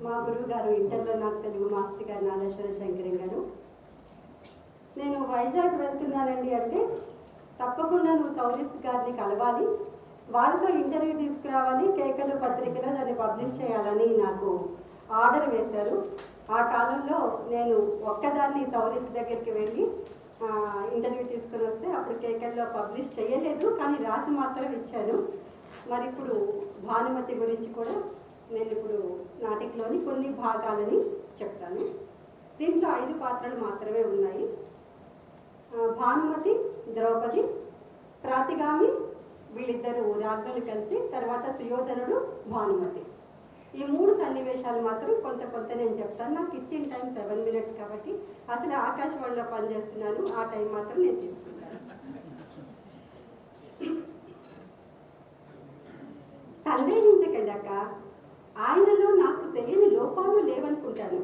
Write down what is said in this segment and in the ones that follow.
మా గురువు గారు ఇంటర్లో నాకు తెలుగు మాస్టర్ గారు నాగేశ్వర శంకరం గారు, నేను వైజాగ్ వెళ్తున్నానండి అంటే తప్పకుండా నువ్వు సౌరీస్ గారిని కలవాలి, వాళ్ళతో ఇంటర్వ్యూ తీసుకురావాలి, కేకలు పత్రికలో దాన్ని పబ్లిష్ చేయాలని నాకు ఆర్డర్ వేశారు. ఆ కాలంలో నేను ఒక్కదాన్ని సౌరీస్ దగ్గరికి వెళ్ళి ఇంటర్వ్యూ తీసుకొని వస్తే అప్పుడు కేకల్లో పబ్లిష్ చేయలేదు, కానీ రాసి మాత్రం ఇచ్చాను. మరి ఇప్పుడు భానుమతి గురించి కూడా నేను ఇప్పుడు నాటికలోని కొన్ని భాగాలని చెప్తాను. దీంట్లో 5 పాత్రలు మాత్రమే ఉన్నాయి. భానుమతి, ద్రౌపది, ప్రాతిగామి, వీళ్ళిద్దరు రాజ్ఞులు కలిసి, తర్వాత సుయోధనుడు, భానుమతి. ఈ 3 సన్నివేశాలు మాత్రం కొంత నేను చెప్తాను. నాకు ఇచ్చిన టైం 7 minutes కాబట్టి అసలు ఆకాశవాణిలో పనిచేస్తున్నాను, ఆ టైం మాత్రం నేను తీసుకుంటాను. సందేహించకండి అక్క, ఆయనలో నాకు తెలియని లోపాలు లేవనుకుంటాను.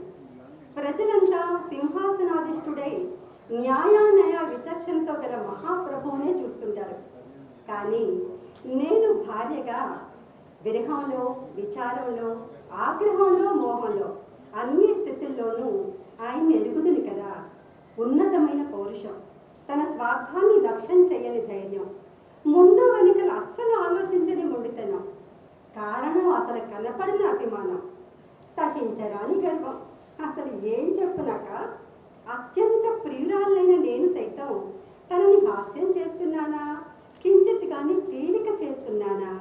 ప్రజలంతా సింహాసనాధిష్ఠుడై న్యాయాన్యాయ విచక్షణతో గల మహాప్రభువునే చూస్తుంటారు. కానీ నేను భార్యగా విరహంలో, విచారంలో, ఆగ్రహంలో, మోహంలో, అన్ని స్థితుల్లోనూ ఆయన్ని ఎరుగుదును కదా. ఉన్నతమైన పౌరుషం, తన స్వార్థాన్ని లక్ష్యం చేయని ధైర్యం, ముందు వెనుకలు అస్సలు ఆలోచించని మొండితనం, కారణం అసలు కనపడిన అభిమానం, సహించరాని గర్వం. అసలు ఏం చెప్పునాక అత్యంత ప్రియురాలైన నేను సైతం తనని హాస్యం చేస్తున్నానా, కించిత్ కానీ తేలిక చేస్తున్నానా,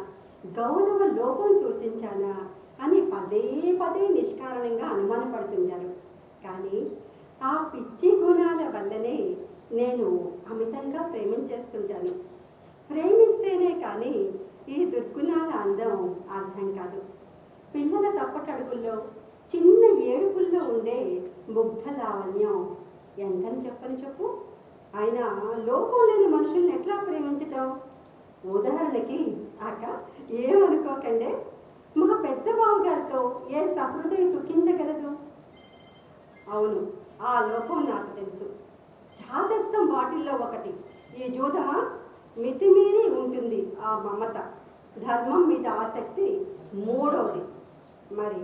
గౌరవ లోపం సూచించానా అని పదే పదే నిష్కారణంగా అనుమానపడుతుంటారు. కానీ ఆ పిచ్చి గుణాల వల్లనే నేను అమితంగా ప్రేమించేస్తుంటాను. ప్రేమిస్తేనే కానీ ఈ దుర్గుణాల అందం అర్థం కాదు. పిల్లల తప్పటడుగుల్లో, చిన్న ఏడుపుల్లో ఉండే ముగ్ధ లావణ్యం ఎంతని చెప్పు. ఆయన లోపం లేని మనుషుల్ని ఎట్లా ప్రేమించటం? ఉదాహరణకి అక్క ఏమనుకోకండి, మా పెద్ద బావగారితో ఏ సహృదయ సుఖించగలదు? అవును, ఆ లోపం నాకు తెలుసు. చాదస్తం వాటిల్లో ఒకటి ఈ జూదమా, మితిమీరి ఉంటుంది ఆ మమత, ధర్మం మీద ఆసక్తి మూడవది. మరి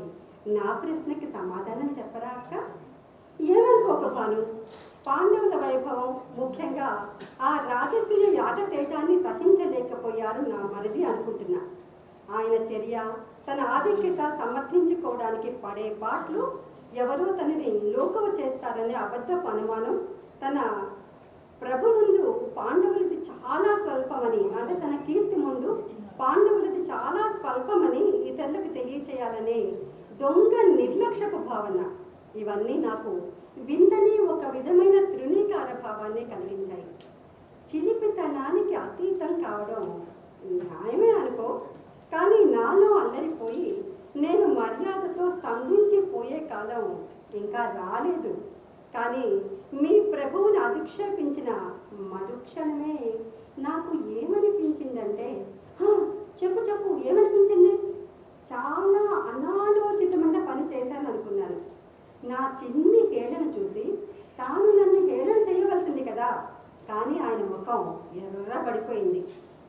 నా ప్రశ్నకి సమాధానం చెప్పరా అక్క? ఏమనుకోకపోను, పాండవుల వైభవం, ముఖ్యంగా ఆ రాజసూయ యాగ తేజాన్ని సహించలేకపోయారు నా మరిది అనుకుంటున్నా. ఆయన చర్య, తన ఆధిక్యత సమర్థించుకోవడానికి పడే పాటలు, ఎవరో తనని లోకవ చేస్తారనే అబద్ధపు అనుమానం, తన ప్రభు ముందు పాండవులది చాలా స్వల్పమని, అంటే తన కీర్తి ముందు పాండవులది చాలా స్వల్పమని ఇతరులకు తెలియచేయాలనే దొంగ నిర్లక్ష్యపు భావన, ఇవన్నీ నాకు విందని ఒక విధమైన తృణీకార భావాన్ని కలిగించాయి. చిలిపితనానికి అతీతం కావడం న్యాయమే అనుకో, కానీ నాలో అల్లరిపోయి నేను మర్యాదతో స్తంభించిపోయే కాలం ఇంకా రాలేదు. కానీ మీ ప్రభువుని అధిక్షేపించిన మరుక్షణమే నాకు ఏమనిపించిందంటే, చెప్పు ఏమనిపించింది? చాలా అనాలోచితమైన పని చేశాను అనుకున్నాను. నా చిన్ని హేళన చూసి తాను నన్ను హేళన చేయవలసింది కదా, కానీ ఆయన ముఖం ఎర్రబడిపోయింది.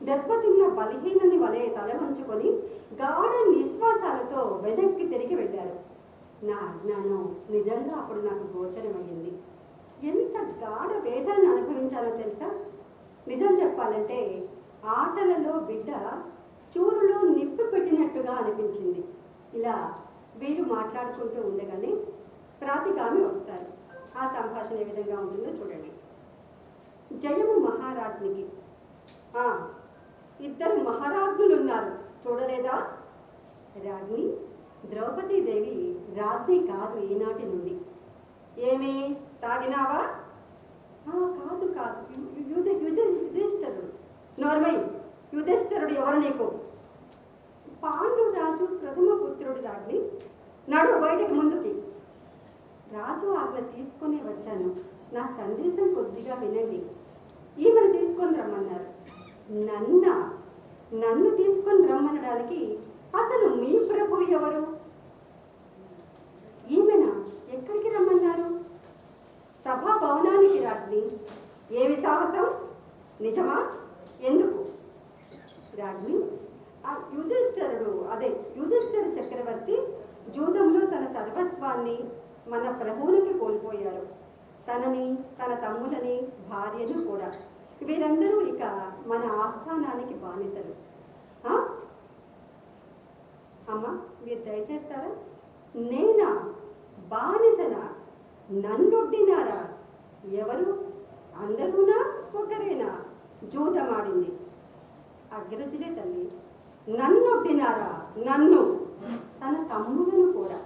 దెబ్బతిన్న బలహీనని వలె తల వంచుకొని గాఢ నిశ్వాసాలతో వెనక్కి తిరిగి వెళ్ళారు. నా అజ్ఞానం నిజంగా అప్పుడు నాకు గోచరమయ్యింది. ఎంత గాఢ వేదనను అనుభవించాలో తెలుసా? నిజం చెప్పాలంటే ఆటలలో బిడ్డ చూరులో నిప్పు పెట్టినట్టుగా అనిపించింది. ఇలా వీరు మాట్లాడుకుంటూ ఉండగానే ప్రాతిగామి వస్తారు. ఆ సంభాషణ ఏ విధంగా ఉంటుందో చూడండి. జయము మహారాజ్ఞికి, ఇద్దరు మహారాజ్ఞులు ఉన్నారు చూడలేదా? రాజ్ఞి, ద్రౌపదీదేవి రాజ్ఞి కాదు ఈనాటి నుండి. ఏమి తాగినావా? కాదు యుధిష్ఠరుడు. నోర్మై, యుధిష్ఠరుడు ఎవరు నీకు? పాండురాజు ప్రథమ పుత్రుడు రాజ్ఞి. నడు బయటికి ముందుకి. రాజు ఆజ్ఞ తీసుకొని వచ్చాను, నా సందేశం కొద్దిగా వినండి. ఈమెను తీసుకొని రమ్మన్నారు. నన్ను తీసుకొని రమ్మనడానికి అసలు మీ ప్రభు ఎవరు? ఈమెనా? ఎక్కడికి రమ్మన్నారు? సభా భవనానికి రాజ్ఞి. ఏమి సాహసం? నిజమా? ఎందుకు? రాజ్ఞి, యుధిష్ఠిర చక్రవర్తి జూదంలో తన సర్వస్వాన్ని మన ప్రభువునికి కోల్పోయారు. తనని, తన తమ్ములని, భార్యను కూడా. వీరందరూ ఇక మన ఆస్థానానికి బానిసలు. అమ్మ, మీరు దయచేస్తారా? నేనా బానిసనా? నన్నొడ్డినారా? ఎవరు? అందరూనా? ఒకరేనా? జూదమాడింది అగ్రజులే తల్లి. నన్నొడ్డినారా? నన్ను, తన తమ్ములను కూడా.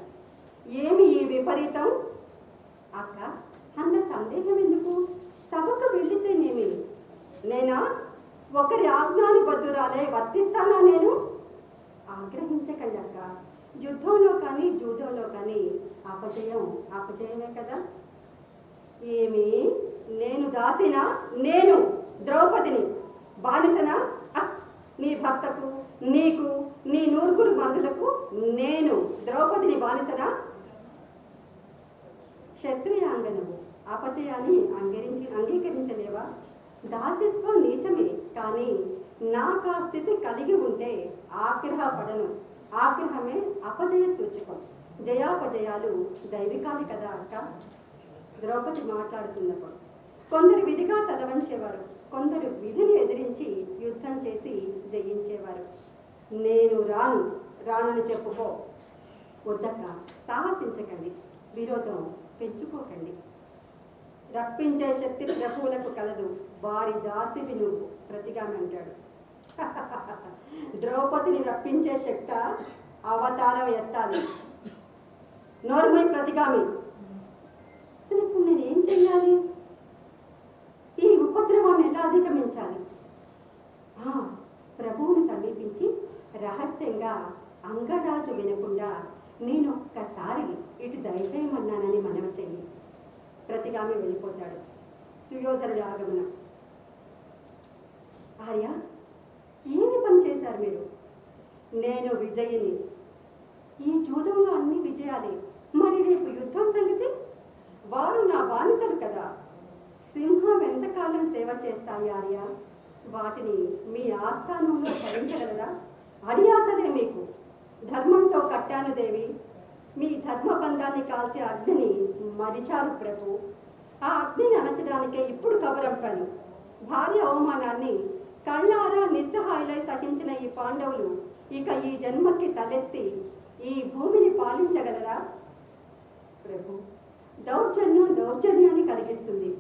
ఏమి ఈ విపరీతం? అక్క, అంత సందేహం ఎందుకు? సభకు వెళ్ళితేనేమి? నేనా ఒకరి ఆజ్ఞానుబద్ధురాలే వర్తిస్తానా నేను? ఆగ్రహించకండి అక్క. యుద్ధంలో కానీ జూదంలో కానీ అపజయమే కదా. ఏమి నేను దాసినా? నేను ద్రౌపదిని బానిసనా? నీ భర్తకు, నీకు, నీ నూరుగురు మరుదులకు నేను ద్రౌపదిని బానిసనా? క్షత్రియాంగనవు అపజయాన్ని అంగీకరించలేవా? దాసిత్వం నీచమే, కానీ నాకు ఆ స్థితి కలిగి ఉంటే ఆగ్రహపడను. ఆగ్రహమే అపజయ సూచకం. జయాపజయాలు దైవికాలి కదా అక్క. ద్రౌపది మాట్లాడుతున్నప్పుడు కొందరు విధిగా తలవంచేవారు, కొందరు విధిని ఎదిరించి యుద్ధం చేసి జయించేవారు. నేను రానని చెప్పుకో. వద్దక్క, సాహసించకండి, విరోధం పెంచుకోకండి. రప్పించే శక్తి ప్రభువులకు కలదు, వారి దాసివి నువ్వు ప్రతిగామంటాడు. ద్రౌపదిని రప్పించే శక్త అవతారం ఎత్తాలి. నోర్మై ప్రతిగామి. అసలు ఇప్పుడు నేనేం చెయ్యాలి? ఈ ఉపద్రవాన్ని ఎలా అధిగమించాలి? ప్రభువుని సమీపించి రహస్యంగా అంగరాజు వినకుండా నేను ఒక్కసారి ఇటు దయచేయమన్నానని మనవి చెయ్యి. ప్రతిగామి వెళ్ళిపోతాడు. సుయోధనుడి ఆగమనం. ఆర్య, ఏమి పని చేశారు మీరు? నేను విజయిని. ఈ జూదంలో అన్ని విజయాలే. మరి రేపు యుద్ధం సంగతి? వారు నా బానిసలు కదా. సింహం ఎంతకాలం సేవ చేస్తాయి ఆర్య? వాటిని మీ ఆస్థానంలో భరించగలరా? అడియాసలే మీకు. ధర్మంతో కట్టాను దేవి. మీ ధర్మబంధాన్ని కాల్చే అగ్నిని మరిచారు ప్రభు. ఆ అగ్నిని అణచడానికే ఇప్పుడు కబరంపాను. భార్య అవమానాన్ని కళ్ళారా నిస్సహాయులై సహించిన ఈ పాండవులు ఇక ఈ జన్మకి తలెత్తి ఈ భూమిని పాలించగలరా? ప్రభు, దౌర్జన్యాన్ని కలిగిస్తుంది.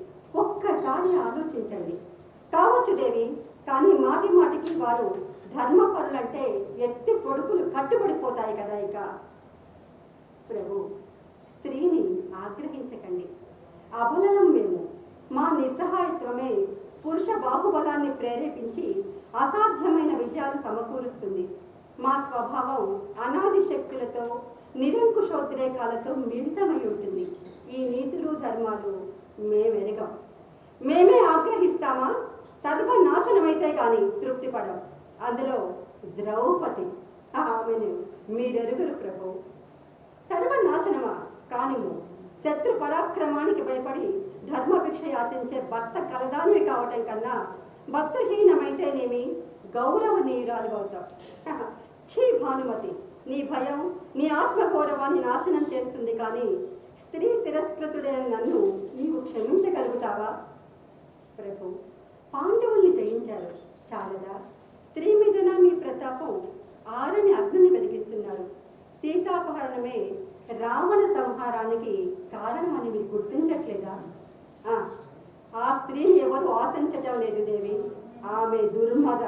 ఒక్కసారి ఆలోచించండి. కావచ్చు దేవి, కానీ మాటి మాటికి వారు ధర్మపరులంటే ఎత్తి పొడుపులు కట్టుబడిపోతాయి కదా. ఇక ప్రభు, స్త్రీని ఆగ్రహించకండి. అబలం మేము. మా నిస్సహాయత్వమే పురుష బాహుబలాన్ని ప్రేరేపించి అసాధ్యమైన విజయాలు సమకూరుస్తుంది. మా స్వభావం అనాది శక్తులతో, నిరంకుశోద్రేకాలతో మిళితమై ఉంటుంది. ఈ నీతులు ధర్మాలు మేమెరగం. మేమే ఆగ్రహిస్తామా? సర్వనాశనమైతే కానీ తృప్తిపడం. అందులో ద్రౌపది, ఆమెను మీరెరుగురు ప్రభు. సర్వనాశనమా? కానిము. శత్రు పరాక్రమానికి భయపడి ధర్మభిక్ష యాచించే భర్త కలదానివి కావటం కన్నా భక్తహీనమైతేనేమి గౌరవనీయురాలు అవుతావు. ఛీ భానుమతి, నీ భయం నీ ఆత్మగౌరవాన్ని నాశనం చేస్తుంది, కానీ స్త్రీ తిరస్కృతుడైన నన్ను నీవు క్షమించగలుగుతావా? ప్రభు, పాండవుల్ని జయించారు, చాలదా? స్త్రీ మీదన మీ ప్రతాపం ఆరని అగ్నిని వెలిగిస్తున్నారు. సీతాపహరణమే రావణ సంహారానికి కారణమని మీరు గుర్తించట్లేదా? ఆ స్త్రీని ఎవరు ఆశించటం లేదు దేవి. ఆమె దుర్మద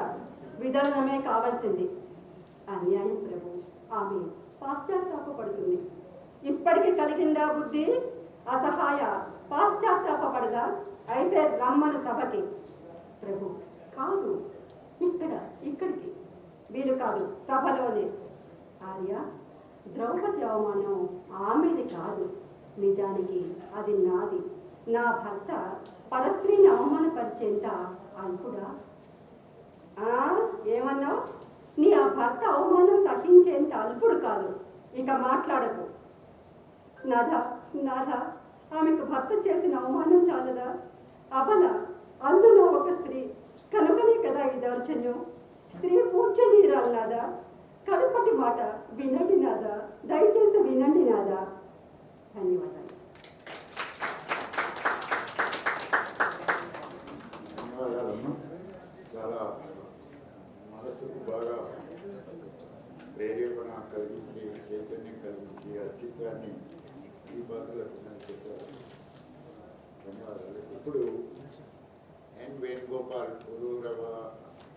విదళనమే కావలసింది. అన్యాయం ప్రభు. ఆమె పాశ్చాత్తాపడుతుంది. ఇప్పటికి కలిగిందా బుద్ధి? అసహాయ పాశ్చాత్తాపడదా? అయితే రమ్మను సభకి. ప్రభు, కాదు, ఇక్కడికి వీలు కాదు, సభలోనే. ఆర్య, ద్రౌపది అవమానం ఆమెది కాదు. నిజానికి అది నాది. నా భర్త పరస్త్రీని అవమానపరిచేంత అల్పుడా? ఏమన్నావు? నీ ఆ భర్త అవమానం సహించేంత అల్పుడు కాదు. ఇక మాట్లాడకు. నాథ, ఆమెకు భర్త చేసిన అవమానం చాలదా? అబల, అందులో ఒక స్త్రీ కనుకనే కదా ఈ దౌర్జన్యం. స్త్రీ పూజ్యనీయురాలు నాదా. కడుపటి మాట వినండి నాదా, దయచేసి వినండి నాదా. అస్తిత్వాన్ని ఈ బాధలకు చెప్పారు. ధన్యవాదాలు. ఇప్పుడు ఎన్ వేణుగోపాల్ ఉరూరవ